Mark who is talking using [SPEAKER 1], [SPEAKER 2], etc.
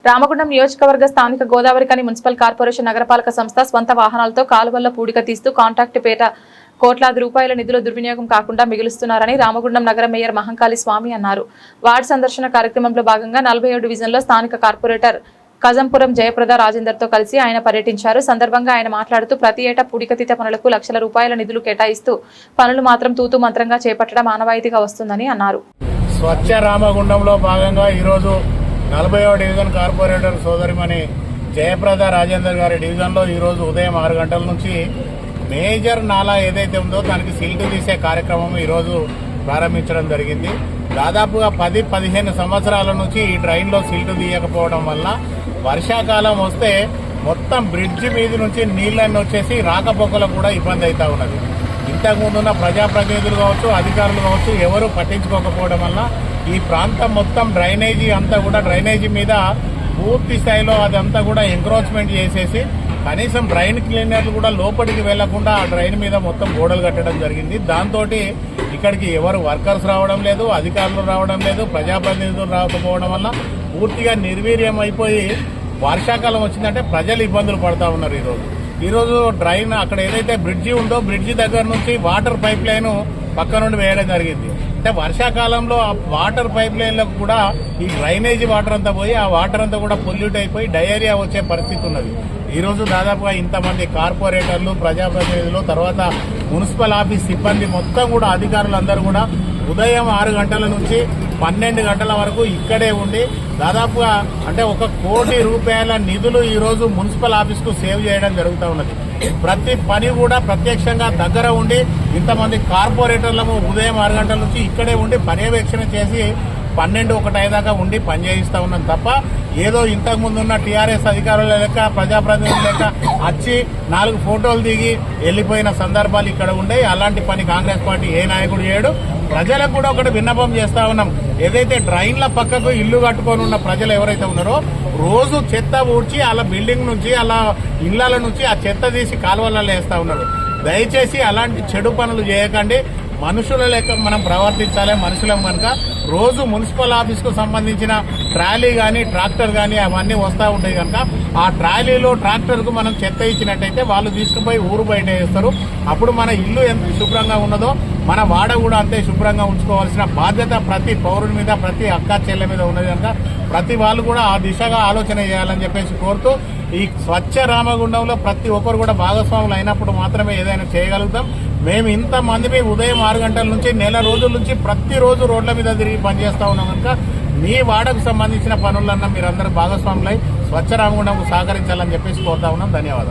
[SPEAKER 1] రామగుండం నియోజకవర్గ స్థానిక Godavarikhani municipal corporation నగరపాలక సంస్థ స్వంత వాహనాలతో కాలువల్ల పూడిక తీస్తూ కాంట్రాక్ట్ పేట కోట్లాది రూపాయల నిధుల దుర్వినియోగం కాకుండా మిగులుస్తున్నారని రామగుండం నగర మేయర్ మహంకాళి స్వామి అన్నారు. వార్డు సందర్శన కార్యక్రమంలో భాగంగా 47 డివిజన్లో స్థానిక కార్పొరేటర్ కజంపురం జయప్రద రాజేందర్తో కలిసి ఆయన పర్యటించారు. సందర్భంగా ఆయన మాట్లాడుతూ ప్రతి ఏటా పూడికతీత పనులకు లక్షల రూపాయల నిధులు కేటాయిస్తూ పనులు మాత్రం తూతూ మంత్రంగా చేపట్టడం ఆనవాయితీగా వస్తుందని అన్నారు.
[SPEAKER 2] స్వచ్ఛ రామగుండంలో భాగంగా ఈరోజు 40వ డివిజన్ కార్పొరేటర్ సోదరిమణి జయప్రద రాజేందర్ గారి డివిజన్లో ఈరోజు ఉదయం 6 గంటల నుంచి మేజర్ నాలా ఏదైతే ఉందో దానికి సిల్ట్ తీసే కార్యక్రమం ఈరోజు ప్రారంభించడం జరిగింది. దాదాపుగా 10-15 సంవత్సరాల నుంచి ఈ డ్రైన్లో సిల్ట్ తీయకపోవడం వల్ల వర్షాకాలం వస్తే మొత్తం బ్రిడ్జి మీద నుంచి నీళ్ళన్నీ వచ్చేసి రాకపోకలకు కూడా ఇబ్బంది అవుతా ఉన్నది. ఇంతకుముందున్న ప్రజాప్రతినిధులు కావచ్చు, అధికారులు కావచ్చు, ఎవరు పట్టించుకోకపోవడం వల్ల ఈ ప్రాంతం మొత్తం డ్రైనేజీ మీద పూర్తి స్థాయిలో అదంతా కూడా ఎంక్రోచ్మెంట్ చేసేసి కనీసం డ్రైన్ క్లీనర్లు కూడా లోపలికి వెళ్లకుండా ఆ డ్రైన్ మీద మొత్తం గోడలు కట్టడం జరిగింది. దాంతో ఇక్కడికి ఎవరు వర్కర్స్ రావడం లేదు, అధికారులు రావడం లేదు, ప్రజాప్రతినిధులు రాకపోవడం వల్ల పూర్తిగా నిర్వీర్యం అయిపోయి వర్షాకాలం వచ్చిందంటే ప్రజలు ఇబ్బందులు పడతా ఉన్నారు. ఈరోజు డ్రైన్ అక్కడ ఏదైతే బ్రిడ్జి ఉందో బ్రిడ్జి దగ్గర నుంచి వాటర్ పైప్ లైన్ పక్క నుండి వేయడం జరిగింది. అంటే వర్షాకాలంలో ఆ వాటర్ పైప్ లైన్లకు కూడా ఈ డ్రైనేజీ వాటర్ అంతా పోయి ఆ వాటర్ అంతా కూడా పొల్యూట్ అయిపోయి డయేరియా వచ్చే పరిస్థితి ఉన్నది. ఈరోజు దాదాపుగా ఇంతమంది కార్పొరేటర్లు, ప్రజాప్రతినిధులు, తర్వాత మున్సిపల్ ఆఫీస్ సిబ్బంది మొత్తం కూడా అధికారులందరూ కూడా ఉదయం 6 గంటల నుంచి 12 గంటల వరకు ఇక్కడే ఉండి దాదాపుగా అంటే 1 కోటి రూపాయల నిధులు ఈరోజు మున్సిపల్ ఆఫీస్కు సేవ్ చేయడం జరుగుతూ ఉన్నది. ప్రతి పని కూడా ప్రత్యక్షంగా దగ్గర ఉండి ఇంతమంది కార్పొరేటర్లకు ఉదయం 6 గంటల నుంచి ఇక్కడే ఉండి పర్యవేక్షణ చేసి 12-1 దాకా ఉండి పనిచేయిస్తా ఉన్నాం తప్ప ఏదో ఇంతకు ముందున్న టీఆర్ఎస్ అధికారుల లెక్క, ప్రజాప్రతినిధుల లెక్క వచ్చి 4 ఫోటోలు దిగి వెళ్లిపోయిన సందర్భాలు ఇక్కడ ఉండే. అలాంటి పని కాంగ్రెస్ పార్టీ ఏ నాయకుడు చేయడు. ప్రజలకు కూడా ఒకటి విన్నపం చేస్తా ఉన్నాం. ఏదైతే డ్రైన్ల పక్కకు ఇల్లు కట్టుకొని ఉన్న ప్రజలు ఎవరైతే ఉన్నారో రోజు చెత్త ఊడ్చి అలా బిల్డింగ్ నుంచి అలా ఇళ్ల నుంచి ఆ చెత్త తీసి కాలువలలో వేస్తా ఉన్నారు. దయచేసి అలాంటి చెడు పనులు చేయకండి. మనుషుల లెక్క మనం ప్రవర్తించాలి. మనుషులం కనుక రోజు మున్సిపల్ ఆఫీస్కు సంబంధించిన ట్రాలీ కానీ ట్రాక్టర్ కానీ అవన్నీ వస్తూ ఉంటాయి కనుక ఆ ట్రాలీలో ట్రాక్టర్కు మనం చెత్త ఇచ్చినట్టయితే వాళ్ళు తీసుకుపోయి ఊరు బయట వేస్తారు. అప్పుడు మన ఇల్లు ఎంత శుభ్రంగా ఉన్నదో మన వాడ కూడా అంతే శుభ్రంగా ఉంచుకోవాల్సిన బాధ్యత ప్రతి పౌరుడి మీద, ప్రతి అక్క చెల్లె మీద ఉన్నది కనుక ప్రతి వాళ్ళు కూడా ఆ దిశగా ఆలోచన చేయాలని చెప్పేసి కోరుతూ ఈ స్వచ్ఛ రామగుండంలో ప్రతి ఒక్కరు కూడా భాగస్వాములు అయినప్పుడు మాత్రమే ఏదైనా చేయగలుగుతాం. మేము ఇంతమంది ఉదయం 6 గంటల నుంచి నెల రోజుల నుంచి ప్రతిరోజు రోడ్ల మీద తిరిగి పనిచేస్తా ఉన్నాం కనుక మీ వాడకు సంబంధించిన పనులన్నా మీరందరూ భాగస్వాములై స్వచ్ఛ రామగుండంకు సహకరించాలని చెప్పేసి కోరుతా ఉన్నాం. ధన్యవాదాలు.